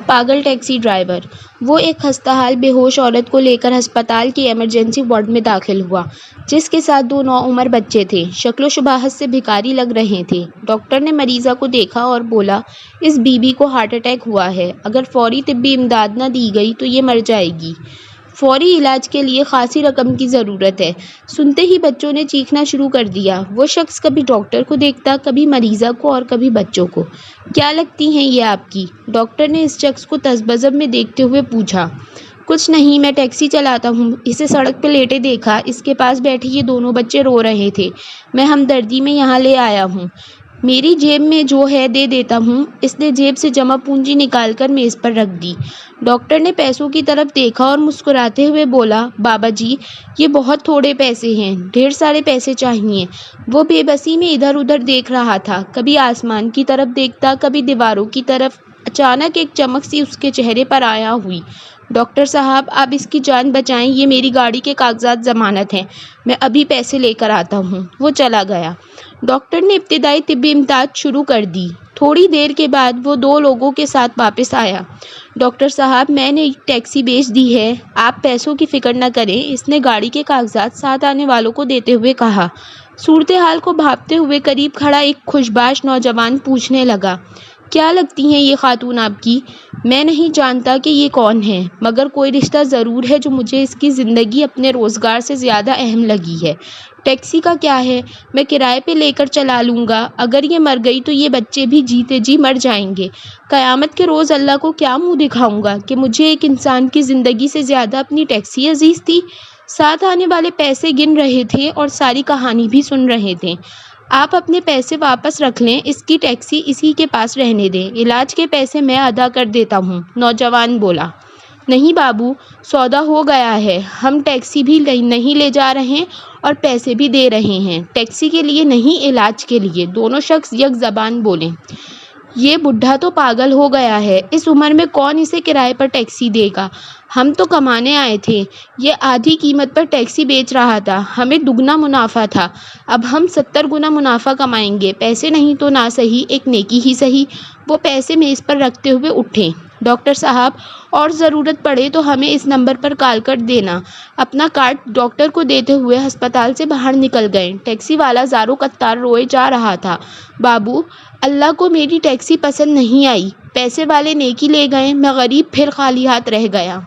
پاگل taxi driver. وہ ایک خستہ حال بے ہوش عورت کو لے کر ہسپتال کی ایمرجنسی وارڈ میں داخل ہوا، جس کے ساتھ 2 نوعمر بچے تھے۔ شکل و شباہت سے بھکاری لگ رہے تھے۔ ڈاکٹر نے مریضہ کو دیکھا اور بولا، اس بی بی کو ہارٹ اٹیک ہوا ہے، اگر فوری طبی امداد نہ دی گئی تو یہ مر جائے گی۔ فوری علاج کے لیے خاصی رقم کی ضرورت ہے۔ سنتے ہی بچوں نے چیخنا شروع کر دیا۔ وہ شخص کبھی ڈاکٹر کو دیکھتا، کبھی مریضہ کو اور کبھی بچوں کو۔ کیا لگتی ہیں یہ آپ کی؟ ڈاکٹر نے اس شخص کو تذبذب میں دیکھتے ہوئے پوچھا۔ کچھ نہیں، میں ٹیکسی چلاتا ہوں، اسے سڑک پہ لیٹے دیکھا، اس کے پاس بیٹھے یہ دونوں بچے رو رہے تھے، میں ہمدردی میں یہاں لے آیا ہوں، میری جیب میں جو ہے دے دیتا ہوں۔ اس نے جیب سے جمع پونجی نکال کر میز پر رکھ دی۔ ڈاکٹر نے پیسوں کی طرف دیکھا اور مسکراتے ہوئے بولا، بابا جی، یہ بہت تھوڑے پیسے ہیں، ڈھیر سارے پیسے چاہیے۔ وہ بے بسی میں ادھر ادھر دیکھ رہا تھا، کبھی آسمان کی طرف دیکھتا، کبھی دیواروں کی طرف۔ اچانک ایک چمک سی اس کے چہرے پر عیاں ہوئی۔ ڈاکٹر صاحب، آپ اس کی جان بچائیں، یہ میری گاڑی کے کاغذات ضمانت ہیں، میں ابھی پیسے لے کر آتا ہوں۔ وہ چلا گیا۔ ڈاکٹر نے ابتدائی طبی امداد شروع کر دی۔ تھوڑی دیر کے بعد وہ 2 لوگوں کے ساتھ واپس آیا۔ ڈاکٹر صاحب، میں نے ٹیکسی بیچ دی ہے، آپ پیسوں کی فکر نہ کریں، اس نے گاڑی کے کاغذات ساتھ آنے والوں کو دیتے ہوئے کہا۔ صورتحال کو بھانپتے ہوئے قریب کھڑا ایک خوشباش نوجوان پوچھنے لگا، کیا لگتی ہیں یہ خاتون آپ کی؟ میں نہیں جانتا کہ یہ کون ہے، مگر کوئی رشتہ ضرور ہے جو مجھے اس کی زندگی اپنے روزگار سے زیادہ اہم لگی ہے۔ ٹیکسی کا کیا ہے، میں کرائے پہ لے کر چلا لوں گا، اگر یہ مر گئی تو یہ بچے بھی جیتے جی مر جائیں گے۔ قیامت کے روز اللہ کو کیا منہ دکھاؤں گا کہ مجھے ایک انسان کی زندگی سے زیادہ اپنی ٹیکسی عزیز تھی۔ ساتھ آنے والے پیسے گن رہے تھے اور ساری کہانی بھی سن رہے تھے۔ آپ اپنے پیسے واپس رکھ لیں، اس کی ٹیکسی اسی کے پاس رہنے دیں، علاج کے پیسے میں ادا کر دیتا ہوں۔ نوجوان بولا، نہیں بابو، سودا ہو گیا ہے، ہم ٹیکسی بھی نہیں لے جا رہے اور پیسے بھی دے رہے ہیں، ٹیکسی کے لیے نہیں، علاج کے لیے۔ دونوں شخص یک زبان بولے، یہ بڈھا تو پاگل ہو گیا ہے، اس عمر میں کون اسے کرائے پر ٹیکسی دے گا؟ ہم تو کمانے آئے تھے، یہ آدھی قیمت پر ٹیکسی بیچ رہا تھا، ہمیں دگنا منافع تھا، اب ہم 70 گنا منافع کمائیں گے، پیسے نہیں تو نہ صحیح، ایک نیکی ہی صحیح۔ وہ پیسے میز پر رکھتے ہوئے اٹھے۔ ڈاکٹر صاحب، اور ضرورت پڑے تو ہمیں اس نمبر پر کال کر دینا۔ اپنا کارڈ ڈاکٹر کو دیتے ہوئے ہسپتال سے باہر نکل گئے۔ ٹیکسی والا زاروں قطار روئے جا رہا تھا، بابو، اللہ کو میری ٹیکسی پسند نہیں آئی، پیسے والے نیکی لے گئے، میں غریب پھر خالی ہاتھ رہ گیا۔